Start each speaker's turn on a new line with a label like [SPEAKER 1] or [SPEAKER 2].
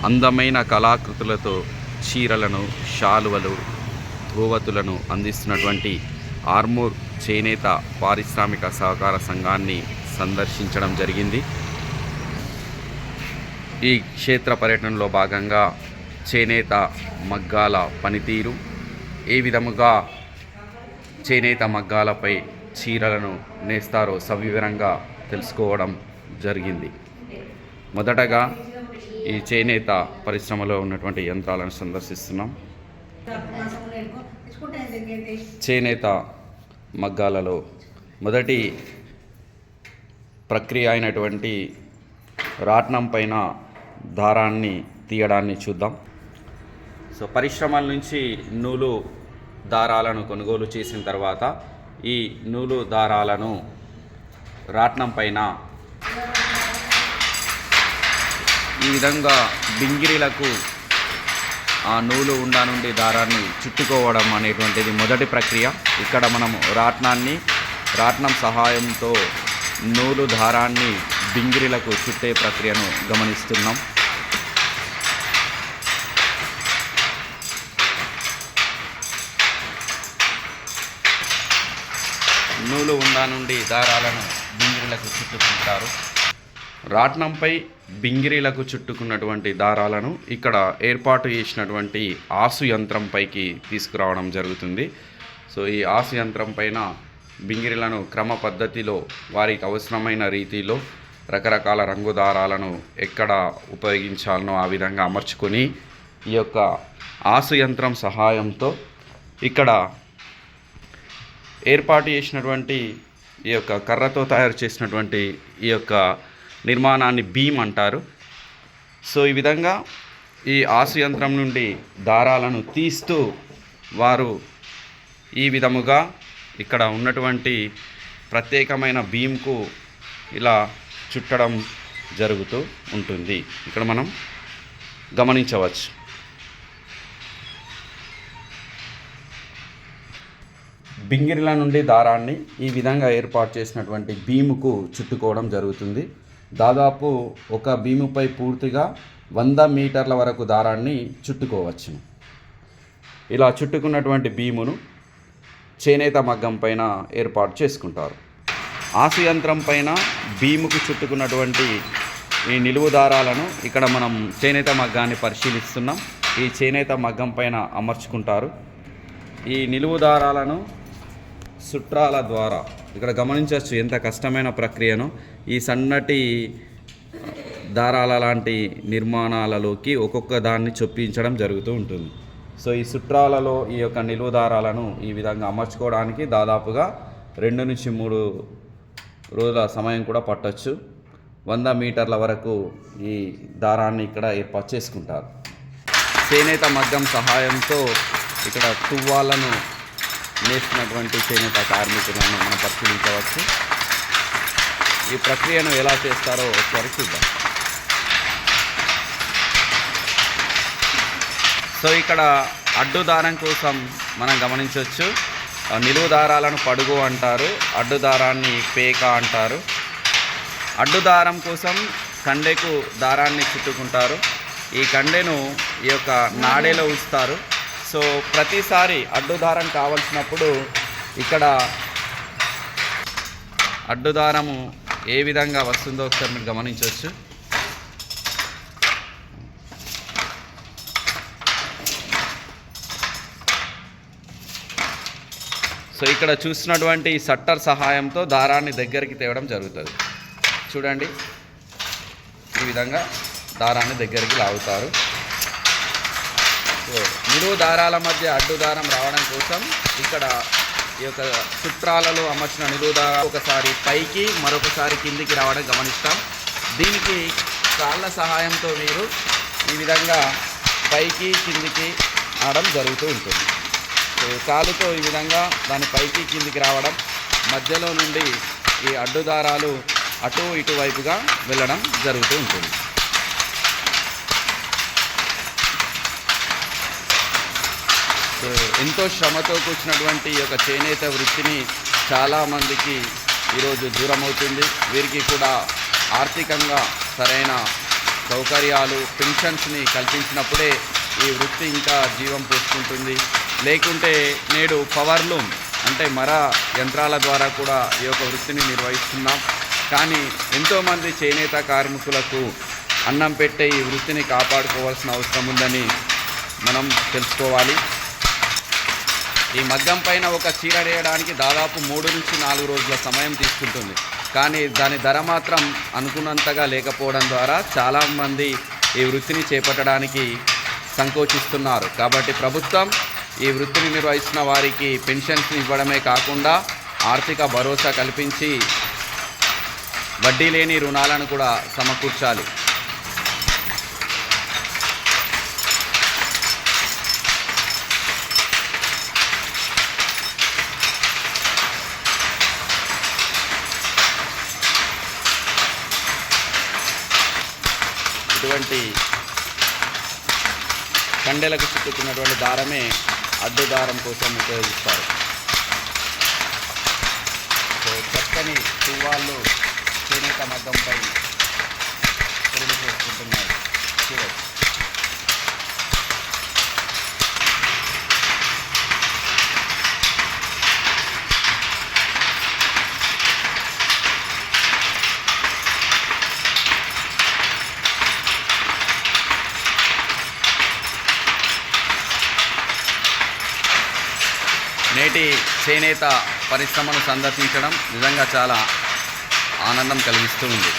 [SPEAKER 1] అందమైన కళాకృతులతో చీరలను, శాలువలు, ధోవతులను అందిస్తున్నటువంటి ఆర్మూర్ చేనేత పారిశ్రామిక సహకార సంఘాన్ని సందర్శించడం జరిగింది. ఈ క్షేత్ర పర్యటనలో భాగంగా చేనేత మగ్గాల పనితీరు, ఏ విధముగా చేనేత మగ్గాలపై చీరలను నేస్తారో సవివరంగా తెలుసుకోవడం జరిగింది. మొదటగా ఈ చేనేత పరిశ్రమలో ఉన్నటువంటి యంత్రాలను సందర్శిస్తున్నాం. చేనేత మగ్గాలలో మొదటి ప్రక్రియ అయినటువంటి రాట్నం పైన దారాన్ని తీయడాన్ని చూద్దాం. సో పరిశ్రమల నుంచి నూలు దారాలను కొనుగోలు చేసిన తర్వాత ఈ నూలు దారాలను రాట్నం పైన ఈ విధంగా బింగిరీలకు ఆ నూలు ఉండ నుండి దారాన్ని చుట్టుకోవడం అనేటువంటిది మొదటి ప్రక్రియ. ఇక్కడ మనము రాట్నం సహాయంతో నూలు దారాన్ని బింగిరీలకు చుట్టే ప్రక్రియను గమనిస్తున్నాం. నూలు ఉండ నుండి దారాలను బింగిరీలకు చుట్టుకుంటారు. రాట్నంపై బింగిరీలకు చుట్టుకున్నటువంటి దారాలను ఇక్కడ ఏర్పాటు చేసినటువంటి ఆసు యంత్రం పైకి తీసుకురావడం జరుగుతుంది. సో ఈ ఆసు యంత్రం పైన బింగిరీలను క్రమ పద్ధతిలో వారికి అవసరమైన రీతిలో రకరకాల రంగు దారాలను ఎక్కడ ఉపయోగించాలనో ఆ విధంగా అమర్చుకొని ఈ యొక్క ఆసు యంత్రం సహాయంతో ఇక్కడ ఏర్పాటు చేసినటువంటి ఈ యొక్క కర్రతో తయారు చేసినటువంటి ఈ యొక్క నిర్మాణాన్ని బీమ్ అంటారు. సో ఈ విధంగా ఈ ఆసు యంత్రం నుండి దారాలను తీస్తూ వారు ఈ విధముగా ఇక్కడ ఉన్నటువంటి ప్రత్యేకమైన బీమ్కు ఇలా చుట్టడం జరుగుతూ ఉంటుంది. ఇక్కడ మనం గమనించవచ్చు. బింగిరీల నుండి దారాన్ని ఈ విధంగా ఏర్పాటు చేసినటువంటి బీముకు చుట్టుకోవడం జరుగుతుంది. దాదాపు ఒక బీముపై పూర్తిగా 100 మీటర్ల వరకు దారాన్ని చుట్టుకోవచ్చు. ఇలా చుట్టుకున్నటువంటి బీమును చేనేత మగ్గం పైన ఏర్పాటు చేసుకుంటారు. ఆసు యంత్రం పైన బీముకు చుట్టుకున్నటువంటి ఈ నిలువు దారాలను ఇక్కడ మనం చేనేత మగ్గాన్ని పరిశీలిస్తున్నాం. ఈ చేనేత మగ్గం పైన అమర్చుకుంటారు. ఈ నిలువు దారాలను సుట్రాల ద్వారా ఇక్కడ గమనించవచ్చు ఎంత కష్టమైన ప్రక్రియను. ఈ సన్నటి దారాల లాంటి నిర్మాణాలలోకి ఒక్కొక్క దాన్ని చొప్పించడం జరుగుతూ ఉంటుంది. సో ఈ సుట్రాలలో ఈ యొక్క నిలువు దారాలను ఈ విధంగా అమర్చుకోవడానికి దాదాపుగా 2 నుంచి 3 రోజుల సమయం కూడా పట్టొచ్చు. 100 మీటర్ల వరకు ఈ దారాన్ని ఇక్కడ ఏర్పాటు చేసుకుంటారు. చేనేత మగ్గం సహాయంతో ఇక్కడ తువ్వాలను నేస్తున్నటువంటి చేనేత కార్మికులను మనం పరిశీలించవచ్చు. ఈ ప్రక్రియను ఎలా చేస్తారో ఒకసారి చూద్దాం. సో ఇక్కడ అడ్డు దారం కోసం మనం గమనించవచ్చు. నిలువు దారాలను పడుగు అంటారు, అడ్డు దారాన్ని పేక అంటారు. అడ్డు దారం కోసం కండెకు దారాన్ని చుట్టుకుంటారు. ఈ కండెను ఈ యొక్క నాడేలో ఉంచుతారు. సో ప్రతిసారి అడ్డుదారం కావాల్సినప్పుడు ఇక్కడ అడ్డుదారము ఏ విధంగా వస్తుందో ఒకసారి మీరు గమనించవచ్చు. సో ఇక్కడ చూసినటువంటి సట్టర్ సహాయంతో దారాన్ని దగ్గరికి తేవడం జరుగుతుంది. చూడండి, ఈ విధంగా దారాన్ని దగ్గరికి లాగుతారు. నిలువు దారాల మధ్య అడ్డు దారం రావడం కోసం ఇక్కడ ఈ యొక్క సుట్రాలలో అమర్చిన నిలువు దారం ఒకసారి పైకి మరొకసారి కిందికి రావడం గమనిస్తాం. దీనికి కాళ్ళ సహాయంతో మీరు ఈ విధంగా పైకి కిందికి ఆడడం జరుగుతూ ఉంటుంది. కాలుతో ఈ విధంగా దాని పైకి కిందికి రావడం, మధ్యలో నుండి ఈ అడ్డు దారాలు అటు ఇటు వైపుగా వెళ్ళడం జరుగుతూ ఉంటుంది. ఎంతో శ్రమతో కూర్చున్నటువంటి ఈ యొక్క చేనేత వృత్తిని చాలామందికి ఈరోజు దూరం అవుతుంది. వీరికి కూడా ఆర్థికంగా సరైన సౌకర్యాలు పెన్షన్స్ని కల్పించినప్పుడే ఈ వృత్తి ఇంకా జీవం పోసుకుంటుంది. లేకుంటే నేడు పవర్లూమ్ అంటే మర యంత్రాల ద్వారా కూడా ఈ యొక్క వృత్తిని నిర్వహిస్తున్నాం. కానీ ఎంతోమంది చేనేత కార్మికులకు అన్నం పెట్టే ఈ వృత్తిని కాపాడుకోవాల్సిన అవసరం ఉందని మనం తెలుసుకోవాలి. ఈ మగ్గం పైన ఒక చీర నేయడానికి దాదాపు 3 నుంచి 4 రోజుల సమయం తీసుకుంటుంది. కానీ దాని ధర మాత్రం అనుకున్నంతగా లేకపోవడం ద్వారా చాలామంది ఈ వృత్తిని చేపట్టడానికి సంకోచిస్తున్నారు. కాబట్టి ప్రభుత్వం ఈ వృత్తిని నిర్వహిస్తున్న వారికి పెన్షన్స్ ఇవ్వడమే కాకుండా ఆర్థిక భరోసా కల్పించి వడ్డీ లేని రుణాలను కూడా సమకూర్చాలి. ఇటువంటి కండెలకు చుట్టుకున్నటువంటి దారమే అడ్డు దారం కోసం ఉపయోగిస్తారు. సో చక్కని పువ్వాళ్ళు చేనేత మగ్గంపై పొరుగు చేసుకుంటున్నారు. చూడవచ్చు. నేటి చేనేత పరిశ్రమను సందర్శించడం నిజంగా చాలా ఆనందం కలిగిస్తూ ఉంది.